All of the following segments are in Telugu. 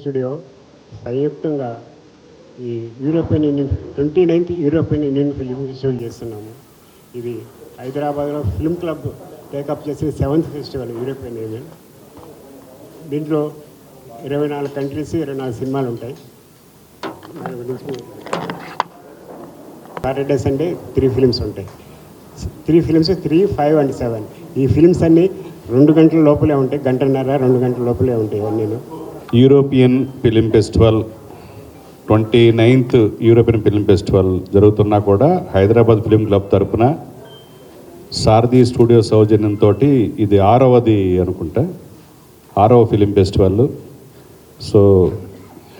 స్టూడియో సంయుక్తంగా ఈ European union 29th European union film festival చేస్తున్నాము. ఇది హైదరాబాద్లో ఫిల్మ్ క్లబ్ టేకప్ చేసిన 7th ఫెస్టివల్ యూరోపియన్ యూనియన్. దీంట్లో 24 కంట్రీస్ 24 సినిమాలు ఉంటాయి. దాని గురించి సాటర్డే సండే 3 ఫిలిమ్స్ ఉంటాయి. 3 ఫిలిమ్స్ 3, 5 and 7. ఈ ఫిలిమ్స్ అన్నీ 2 గంటల లోపలే ఉంటాయి, 1.5-2 గంటల లోపలే ఉంటాయి. ఇవన్నీ European film festival 29th European film festival జరుగుతున్నా కూడా హైదరాబాద్ ఫిలిం క్లబ్ తరఫున సారథి స్టూడియో సౌజన్యంతో ఇది 6వది అనుకుంటా, 6వ film festival. So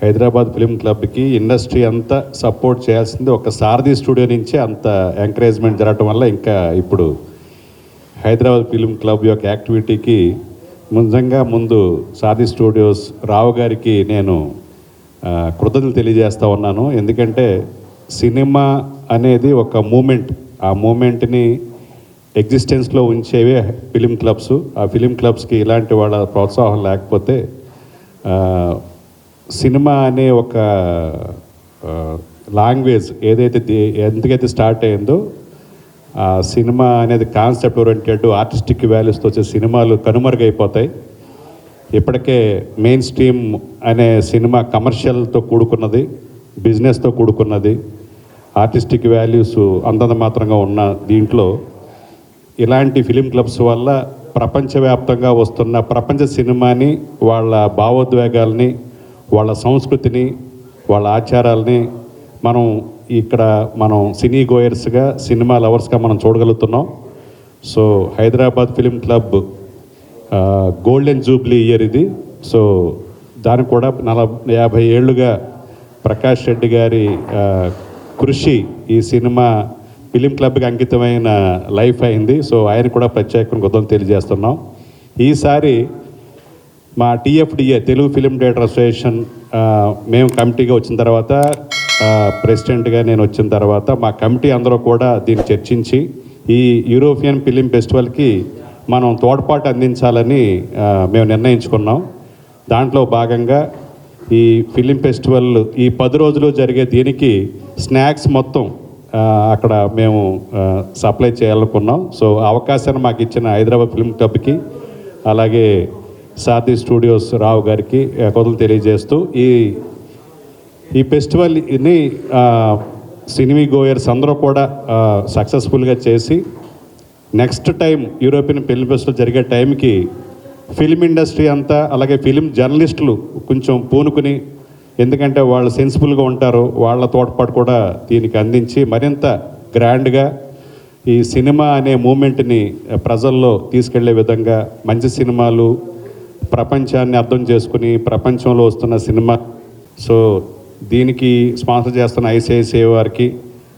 Hyderabad film క్లబ్కి ఇండస్ట్రీ అంతా సపోర్ట్ చేయాల్సింది ఒక సారథి స్టూడియో నుంచి అంత ఎంకరేజ్మెంట్ జరగటం వల్ల ఇంకా ఇప్పుడు హైదరాబాద్ ఫిలిం క్లబ్ యొక్క యాక్టివిటీకి నిజంగా ముందు సారథి స్టూడియోస్ రావు గారికి నేను కృతజ్ఞతలు తెలియజేస్తూ ఉన్నాను. ఎందుకంటే సినిమా అనేది ఒక మూమెంట్, ఆ మూమెంట్ని ఎగ్జిస్టెన్స్లో ఉంచేవే ఫిలిం క్లబ్స్. ఆ ఫిలిం క్లబ్స్కి ఇలాంటి వాళ్ళ ప్రోత్సాహం లేకపోతే సినిమా అనే ఒక లాంగ్వేజ్ ఎందుకైతే స్టార్ట్ అయిందో ఆ సినిమా అనేది కాన్సెప్ట్ ఓరియంటెడ్ ఆర్టిస్టిక్ వాల్యూస్తో వచ్చే సినిమాలు కనుమరుగైపోతాయి. ఇప్పటికే మెయిన్ స్ట్రీమ్ అనే సినిమా కమర్షియల్తో కూడుకున్నది, బిజినెస్తో కూడుకున్నది, ఆర్టిస్టిక్ వాల్యూస్ అంతంత మాత్రంగా ఉన్న దీంట్లో ఇలాంటి ఫిలిం క్లబ్స్ వల్ల ప్రపంచవ్యాప్తంగా వస్తున్న ప్రపంచ సినిమాని, వాళ్ళ భావోద్వేగాల్ని, వాళ్ళ సంస్కృతిని, వాళ్ళ ఆచారాలని మనం సినీ గోయర్స్గా, సినిమా లవర్స్గా మనం చూడగలుగుతున్నాం. So Hyderabad film club golden jubilee year ఇది. సో దానికి కూడా 50 ఏళ్ళుగా ప్రకాష్ రెడ్డి గారి కృషి ఈ సినిమా ఫిలిం క్లబ్కి అంకితమైన లైఫ్ అయింది. సో ఆయన కూడా ప్రత్యేకంగా కృతజ్ఞతలు తెలియజేస్తున్నాం. ఈసారి మా TFDA Telugu film director association మేము కమిటీగా వచ్చిన తర్వాత, ప్రెసిడెంట్గా నేను వచ్చిన తర్వాత మా కమిటీ అందరూ కూడా దీన్ని చర్చించి ఈ యూరోపియన్ ఫిలిం ఫెస్టివల్కి మనం తోడ్పాటు అందించాలని మేము నిర్ణయించుకున్నాం. దాంట్లో భాగంగా ఈ ఫిలిం ఫెస్టివల్ ఈ 10 రోజులు జరిగే దీనికి స్నాక్స్ మొత్తం అక్కడ మేము సప్లై చేయాలనుకున్నాం. సో అవకాశాన్ని మాకు ఇచ్చిన హైదరాబాద్ ఫిలిం క్లబ్కి, అలాగే సారథి స్టూడియోస్ రావు గారికి కృతజ్ఞతలు తెలియజేస్తూ ఈ ఫెస్టివల్ని సినిమా గోయర్స్ అందరూ కూడా సక్సెస్ఫుల్గా చేసి next time European film festival జరిగే టైంకి ఫిలిం ఇండస్ట్రీ అంతా, అలాగే ఫిలిం జర్నలిస్టులు కొంచెం పూనుకుని, ఎందుకంటే వాళ్ళు సెన్సిబుల్గా ఉంటారు, వాళ్ళ తోడ్పాటు కూడా దీనికి అందించి మరింత గ్రాండ్గా ఈ సినిమా అనే మూమెంట్ని ప్రజల్లో తీసుకెళ్లే విధంగా మంచి సినిమాలు, ప్రపంచాన్ని అర్థం చేసుకుని ప్రపంచంలో వస్తున్న సినిమా. సో దీనికి స్పాన్సర్ చేస్తున్న ICICI వారికి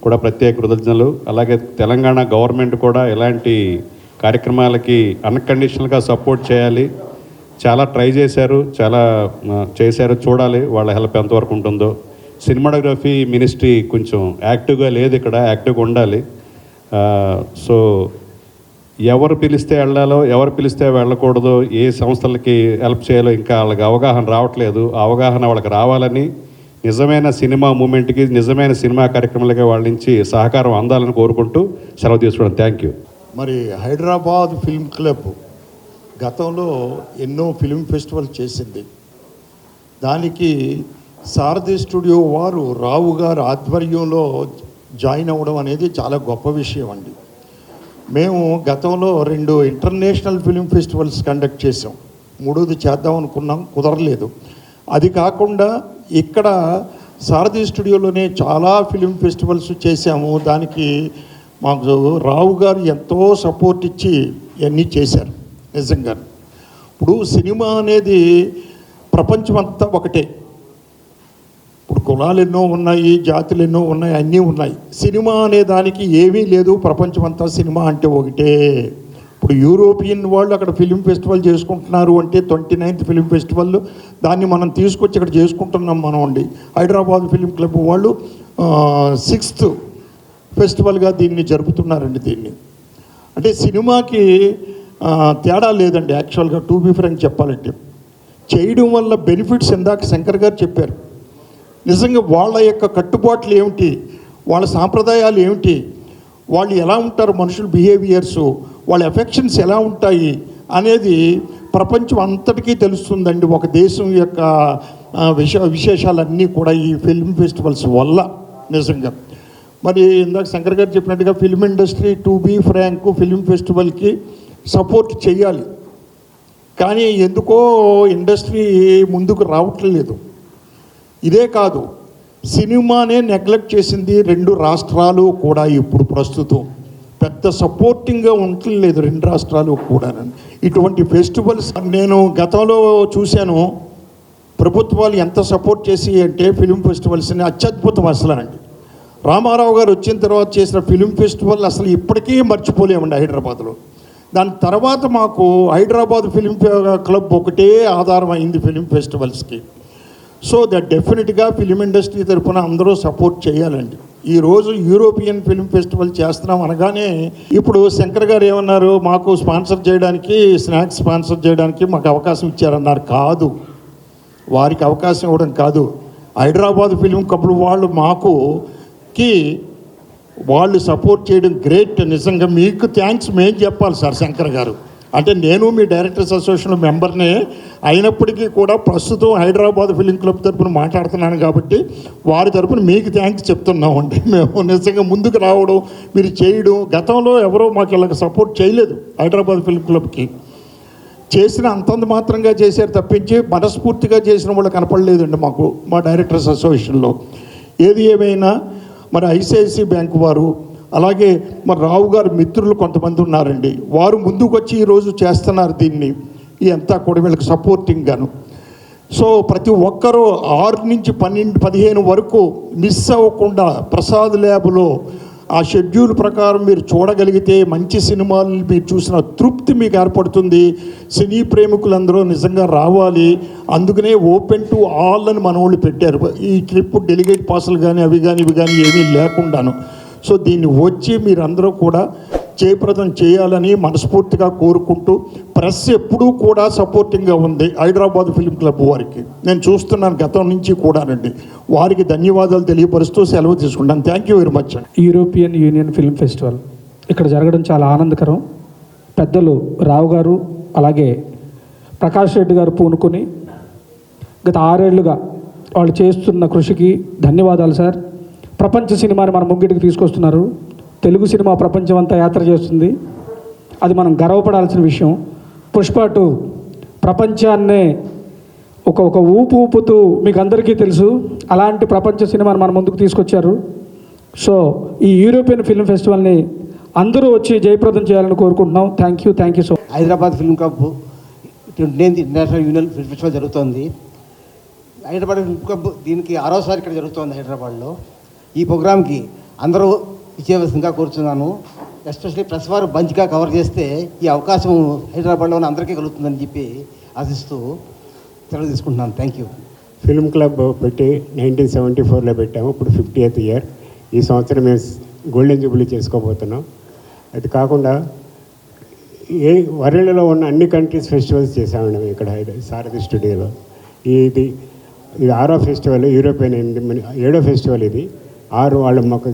కూడా ప్రత్యేక కృతజ్ఞతలు. అలాగే తెలంగాణ గవర్నమెంట్ కూడా ఇలాంటి కార్యక్రమాలకి అన్కండిషనల్గా సపోర్ట్ చేయాలి. చాలా ట్రై చేశారు, చూడాలి వాళ్ళ హెల్ప్ ఎంతవరకు ఉంటుందో. సినిమాటోగ్రఫీ మినిస్ట్రీ కొంచెం యాక్టివ్గా లేదు, ఇక్కడ యాక్టివ్గా ఉండాలి. సో ఎవరు పిలిస్తే వెళ్ళాలో, ఎవరు పిలిస్తే వెళ్ళకూడదో, ఏ సంస్థలకి హెల్ప్ చేయాలో ఇంకా వాళ్ళకి అవగాహన రావట్లేదు. అవగాహన వాళ్ళకి రావాలని, నిజమైన సినిమా మూమెంట్కి, నిజమైన సినిమా కార్యక్రమాలకి వాళ్ళ నుంచి సహకారం అందాలని కోరుకుంటూ సెలవు తీసుకోవడం. Thank you. మరి హైదరాబాద్ ఫిల్మ్ క్లబ్ గతంలో ఎన్నో ఫిలిం ఫెస్టివల్ చేసింది. దానికి సారథి స్టూడియో వారు రావు గారు ఆధ్వర్యంలో జాయిన్ అవ్వడం అనేది చాలా గొప్ప విషయం అండి. మేము గతంలో 2 ఇంటర్నేషనల్ ఫిలిం ఫెస్టివల్స్ కండక్ట్ చేసాం. 3వది చేద్దాం అనుకున్నాం, కుదరలేదు. అది కాకుండా ఇక్కడ సారథి స్టూడియోలోనే చాలా ఫిలిం ఫెస్టివల్స్ చేశాము. దానికి మాకు రావు గారు ఎంతో సపోర్ట్ ఇచ్చి ఇవన్నీ చేశారు. నిజంగా ఇప్పుడు సినిమా అనేది ప్రపంచమంతా ఒకటే. ఇప్పుడు కులాలు ఎన్నో ఉన్నాయి, జాతులు ఎన్నో ఉన్నాయి, అన్నీ ఉన్నాయి. సినిమా అనే దానికి ఏమీ లేదు, ప్రపంచమంతా సినిమా అంటే ఒకటే. ఇప్పుడు యూరోపియన్ వాళ్ళు అక్కడ ఫిలిం ఫెస్టివల్ చేసుకుంటున్నారు అంటే 29th ఫిలిం ఫెస్టివల్, దాన్ని మనం తీసుకొచ్చి ఇక్కడ చేసుకుంటున్నాం మనం అండి. హైదరాబాద్ ఫిలిం క్లబ్ వాళ్ళు 6th ఫెస్టివల్గా దీన్ని జరుపుతున్నారండి. దీన్ని అంటే సినిమాకి తేడా లేదండి. యాక్చువల్గా టు బి ఫ్రాంక్ చెప్పాలంటే చేయడం వల్ల బెనిఫిట్స్ ఇందాక శంకర్ గారు చెప్పారు. నిజంగా వాళ్ళ యొక్క కట్టుబాట్లు ఏమిటి, వాళ్ళ సాంప్రదాయాలు ఏమిటి, వాళ్ళు ఎలా ఉంటారు, మనుషుల బిహేవియర్స్, వాళ్ళ ఎఫెక్షన్స్ ఎలా ఉంటాయి అనేది ప్రపంచం అంతటికీ తెలుస్తుందండి. ఒక దేశం యొక్క విశేషాలన్నీ కూడా ఈ ఫిల్మ్ ఫెస్టివల్స్ వల్ల నిజంగా. మరి ఇందాక శంకర్ గారు చెప్పినట్టుగా film industry to be frank film ఫెస్టివల్కి సపోర్ట్ చేయాలి. కానీ ఎందుకో ఇండస్ట్రీ ముందుకు రావట్లేదు. ఇదే కాదు, సినిమానే నెగ్లెక్ట్ చేసింది 2 రాష్ట్రాలు కూడా. ఇప్పుడు ప్రస్తుతం పెద్ద సపోర్టింగ్గా ఉండలేదు 2 రాష్ట్రాలు కూడా. ఇటువంటి ఫెస్టివల్స్ నేను గతంలో చూశాను. ప్రభుత్వాలు ఎంత సపోర్ట్ చేసి అంటే ఫిలిం ఫెస్టివల్స్ని అత్యద్భుతం అసలనండి. రామారావు గారు వచ్చిన తర్వాత చేసిన ఫిలిం ఫెస్టివల్ అసలు ఇప్పటికీ మర్చిపోలేమండి హైదరాబాద్లో. దాని తర్వాత మాకు హైదరాబాద్ ఫిలిం క్లబ్ ఒకటే ఆధారం అయింది ఫిలిం ఫెస్టివల్స్కి. సో దట్ డెఫినెట్గా ఫిలిం ఇండస్ట్రీ తరఫున అందరూ సపోర్ట్ చేయాలండి. ఈరోజు యూరోపియన్ ఫిల్మ్ ఫెస్టివల్ చేస్తున్నాం అనగానే ఇప్పుడు శంకర్ గారు ఏమన్నారు, మాకు స్పాన్సర్ చేయడానికి, స్నాక్స్ స్పాన్సర్ చేయడానికి మాకు అవకాశం ఇచ్చారన్నారు. కాదు, వారికి అవకాశం ఇవ్వడం కాదు, హైదరాబాద్ ఫిల్మ్ క్లబ్ వాళ్ళు వాళ్ళు సపోర్ట్ చేయడం గ్రేట్. నిజంగా మీకు థ్యాంక్స్ మేము చెప్పాలి సార్ శంకర్ గారు. అంటే నేను మీ డైరెక్టర్స్ అసోసియేషన్ మెంబర్నే అయినప్పటికీ కూడా ప్రస్తుతం హైదరాబాద్ ఫిలిం క్లబ్ తరఫున మాట్లాడుతున్నాను కాబట్టి వారి తరఫున మీకు థ్యాంక్స్ చెప్తున్నామండి. మేము నిజంగా ముందుకు రావడం, మీరు చేయడం, గతంలో ఎవరో మాకు ఇలాగ సపోర్ట్ చేయలేదు హైదరాబాద్ ఫిలిం క్లబ్కి. చేసిన అంతంత మాత్రంగా చేశారు తప్పించి మనస్ఫూర్తిగా చేసిన వాళ్ళు కనపడలేదండి మాకు మా డైరెక్టర్స్ అసోసియేషన్లో. ఏది ఏమైనా మరి ఐసిఐసిఐ బ్యాంకు వారు, అలాగే మరి రావు గారు మిత్రులు కొంతమంది ఉన్నారండి, వారు ముందుకు వచ్చి ఈరోజు చేస్తున్నారు దీన్ని. ఇదంతా కూడా వీళ్ళకి సపోర్టింగ్గాను. సో ప్రతి ఒక్కరూ 6 నుంచి 12, 15 వరకు మిస్ అవ్వకుండా ప్రసాద్ ల్యాబ్లో ఆ షెడ్యూల్ ప్రకారం మీరు చూడగలిగితే మంచి సినిమాలు మీరు చూసిన తృప్తి మీకు ఏర్పడుతుంది. సినీ ప్రేమికులందరూ నిజంగా రావాలి. అందుకనే ఓపెన్ టు ఆల్ అని మన వాళ్ళు పెట్టారు. ఈ ట్రిప్ డెలిగేట్ పాసులు కానీ అవి కానీ ఇవి కానీ ఏమీ లేకుండాను. సో దీన్ని వచ్చి మీరందరూ కూడా జయప్రదం చేయాలని మనస్ఫూర్తిగా కోరుకుంటూ, ప్రెస్ ఎప్పుడూ కూడా సపోర్టింగ్గా ఉంది హైదరాబాద్ ఫిలిం క్లబ్ వారికి. నేను చూస్తున్నాను గతం నుంచి కూడానండి. వారికి ధన్యవాదాలు తెలియపరుస్తూ సెలవు తీసుకుంటాను. థ్యాంక్ యూ వెరీ మచ్ అండి. యూరోపియన్ యూనియన్ ఫిల్మ్ ఫెస్టివల్ ఇక్కడ జరగడం చాలా ఆనందకరం. పెద్దలు రావు గారు అలాగే ప్రకాష్ రెడ్డి గారు పూనుకొని గత 6 ఏళ్లుగా వాళ్ళు చేస్తున్న కృషికి ధన్యవాదాలు సార్. ప్రపంచ సినిమాని మన ముంగిటికి తీసుకొస్తున్నారు. తెలుగు సినిమా ప్రపంచం అంతా యాత్ర చేస్తుంది. అది మనం గర్వపడాల్సిన విషయం. పుష్ప 2 ప్రపంచాన్నే ఒక ఊపుతూ మీకు అందరికీ తెలుసు. అలాంటి ప్రపంచ సినిమాని మన ముందుకు తీసుకొచ్చారు. సో ఈ యూరోపియన్ ఫిల్మ్ ఫెస్టివల్ని అందరూ వచ్చి జయప్రదం చేయాలని కోరుకుంటున్నాం. Thank you so. Hyderabad film club 29th international union film festival జరుగుతోంది. హైదరాబాద్ ఫిల్మ్ క్లబ్ దీనికి 6వసారి ఇక్కడ జరుగుతోంది హైదరాబాద్లో. ఈ ప్రోగ్రామ్కి అందరూ ఇచ్చేవలసిందిగా కోరుతున్నాను. ఎస్పెషల్లీ ప్రెస్ వారు బంచ్గా కవర్ చేస్తే ఈ అవకాశం హైదరాబాద్లో ఉన్న అందరికీ కలుగుతుందని చెప్పి ఆశిస్తూ సెలవు తీసుకుంటున్నాను. Thank you. ఫిల్మ్ క్లబ్ పెట్టి 1974లో పెట్టాము. ఇప్పుడు 50th ఇయర్. ఈ సంవత్సరం మేము గోల్డెన్ జూబ్లీ చేసుకోబోతున్నాం. అది కాకుండా వరల్డ్లో ఉన్న అన్ని కంట్రీస్ ఫెస్టివల్స్ చేసామండి మేము ఇక్కడ సారథి స్టూడియోలో. ఇది 6వ ఫెస్టివల్, యూరోపియన్ 7వ ఫెస్టివల్. ఇది 6 వాళ్ళు మాకు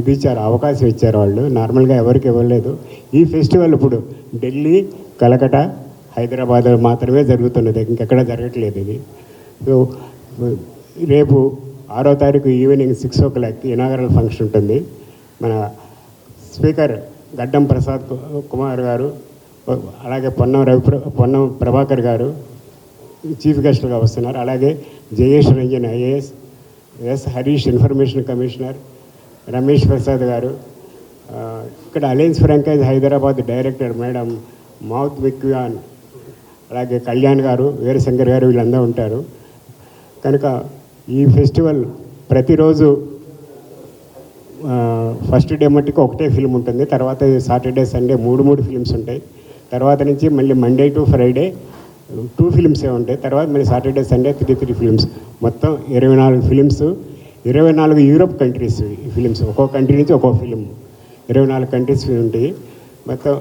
ఇది ఇచ్చారు, అవకాశం ఇచ్చారు వాళ్ళు. నార్మల్గా ఎవరికి ఇవ్వలేదు. ఈ ఫెస్టివల్ ఇప్పుడు ఢిల్లీ, కలకటా, హైదరాబాద్ మాత్రమే జరుగుతున్నది, ఇంకెక్కడ జరగట్లేదు ఇది. సో రేపు 6వ తారీఖు ఈవినింగ్ 6 o'clock ఇనాగరల్ ఫంక్షన్ ఉంటుంది. మన స్పీకర్ గడ్డం ప్రసాద్ కుమార్ గారు, అలాగే పొన్నం ప్రభాకర్ గారు చీఫ్ గెస్ట్గా వస్తున్నారు. అలాగే Jayesh Ranjan IAS, S Harish information commissioner, Ramesh Prasad garu, ఇక్కడ Alliance Francaise Hyderabad director madam మౌత్ విక్యాన్, అలాగే కళ్యాణ్ గారు, వీరశంకర్ గారు, వీళ్ళందరూ ఉంటారు. కనుక ఈ ఫెస్టివల్ ప్రతిరోజు ఫస్ట్ డే మట్టుకు ఒకటే ఫిల్మ్ ఉంటుంది. తర్వాత సాటర్డే సండే 3 ఫిల్మ్స్ ఉంటాయి. తర్వాత నుంచి మళ్ళీ మండే టు ఫ్రైడే 2 ఫిల్మ్సే ఉంటాయి. తర్వాత మళ్ళీ సాటర్డే సండే 3 ఫిల్మ్స్. మొత్తం 24 ఫిల్మ్స్, 24 యూరోప్ కంట్రీస్ ఈ ఫిలిమ్స్. ఒక్కో కంట్రీ నుంచి ఒక్కో ఫిలిం, 24 కంట్రీస్ ఉంటాయి మొత్తం.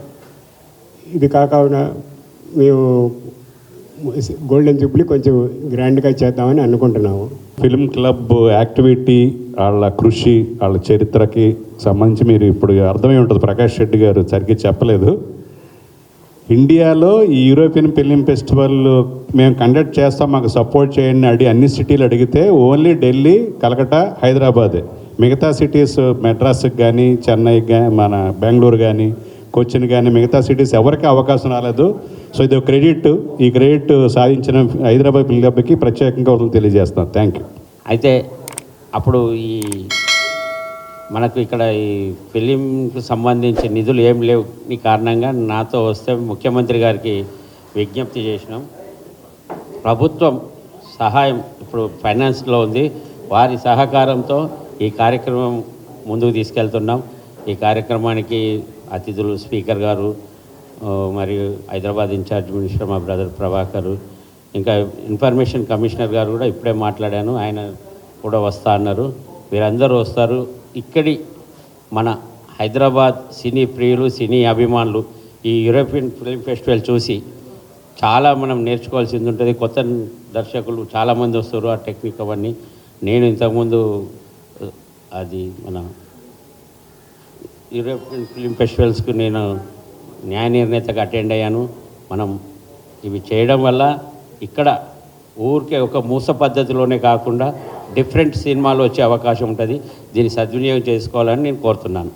ఇది కాకుండా మేము గోల్డెన్ జూబ్లీ కొంచెం గ్రాండ్గా చేద్దామని అనుకుంటున్నాము. ఫిల్మ్ క్లబ్ యాక్టివిటీ, వాళ్ళ కృషి, వాళ్ళ చరిత్రకి సంబంధించి మీరు ఇప్పుడు అర్థమై ఉంటుంది. ప్రకాష్ రెడ్డి గారు సరిగ్గా చెప్పలేదు. ఇండియాలో ఈ యూరోపియన్ ఫిలిం ఫెస్టివల్ మేము కండక్ట్ చేస్తాం, మాకు సపోర్ట్ చేయండి అన్ని సిటీలు అడిగితే ఓన్లీ ఢిల్లీ, కలకత్తా, హైదరాబాదే. మిగతా సిటీస్ మెడ్రాస్కి కానీ, చెన్నైకి కానీ, మన బెంగళూరు కానీ, కొచ్చిన్ కానీ మిగతా సిటీస్ ఎవరికి అవకాశం రాలేదు. సో ఇది ఒక క్రెడిట్. ఈ క్రెడిట్ సాధించిన హైదరాబాద్ ఫిల్మ్ క్లబ్కి ప్రత్యేకంగా తెలియజేస్తాను. Thank you. అయితే అప్పుడు మనకు ఇక్కడ ఈ ఫిలింకు సంబంధించి నిధులు ఏం లేవు. ఈ కారణంగా నాతో వస్తే ముఖ్యమంత్రి గారికి విజ్ఞప్తి చేసినాం. ప్రభుత్వం సహాయం ఇప్పుడు ఫైనాన్స్లో ఉంది, వారి సహకారంతో ఈ కార్యక్రమం ముందుకు తీసుకెళ్తున్నాం. ఈ కార్యక్రమానికి అతిథులు స్పీకర్ గారు, మరియు హైదరాబాద్ ఇన్ఛార్జ్ మినిస్టర్ మా బ్రదర్ ప్రభాకర్, ఇంకా ఇన్ఫర్మేషన్ కమిషనర్ గారు కూడా ఇప్పుడే మాట్లాడాను, ఆయన కూడా వస్తా అన్నారు. వీరందరూ వస్తారు. ఇక్కడి మన హైదరాబాద్ సినీ ప్రియులు, సినీ అభిమానులు ఈ యూరోపియన్ ఫిల్మ్ ఫెస్టివల్ చూసి చాలా మనం నేర్చుకోవాల్సింది ఉంటుంది. కొత్త దర్శకులు చాలామంది వస్తారు, ఆ టెక్నిక్ అవన్నీ. నేను ఇంతకుముందు అది మన యూరోపియన్ ఫిల్మ్ ఫెస్టివల్స్కు నేను న్యాయ నిర్ణేతగా అటెండ్ అయ్యాను. మనం ఇవి చేయడం వల్ల ఇక్కడ ఊరికే ఒక మూస పద్ధతిలోనే కాకుండా డిఫరెంట్ సినిమాలు వచ్చే అవకాశం ఉంటుంది. దీన్ని సద్వినియోగం చేసుకోవాలని నేను కోరుతున్నాను.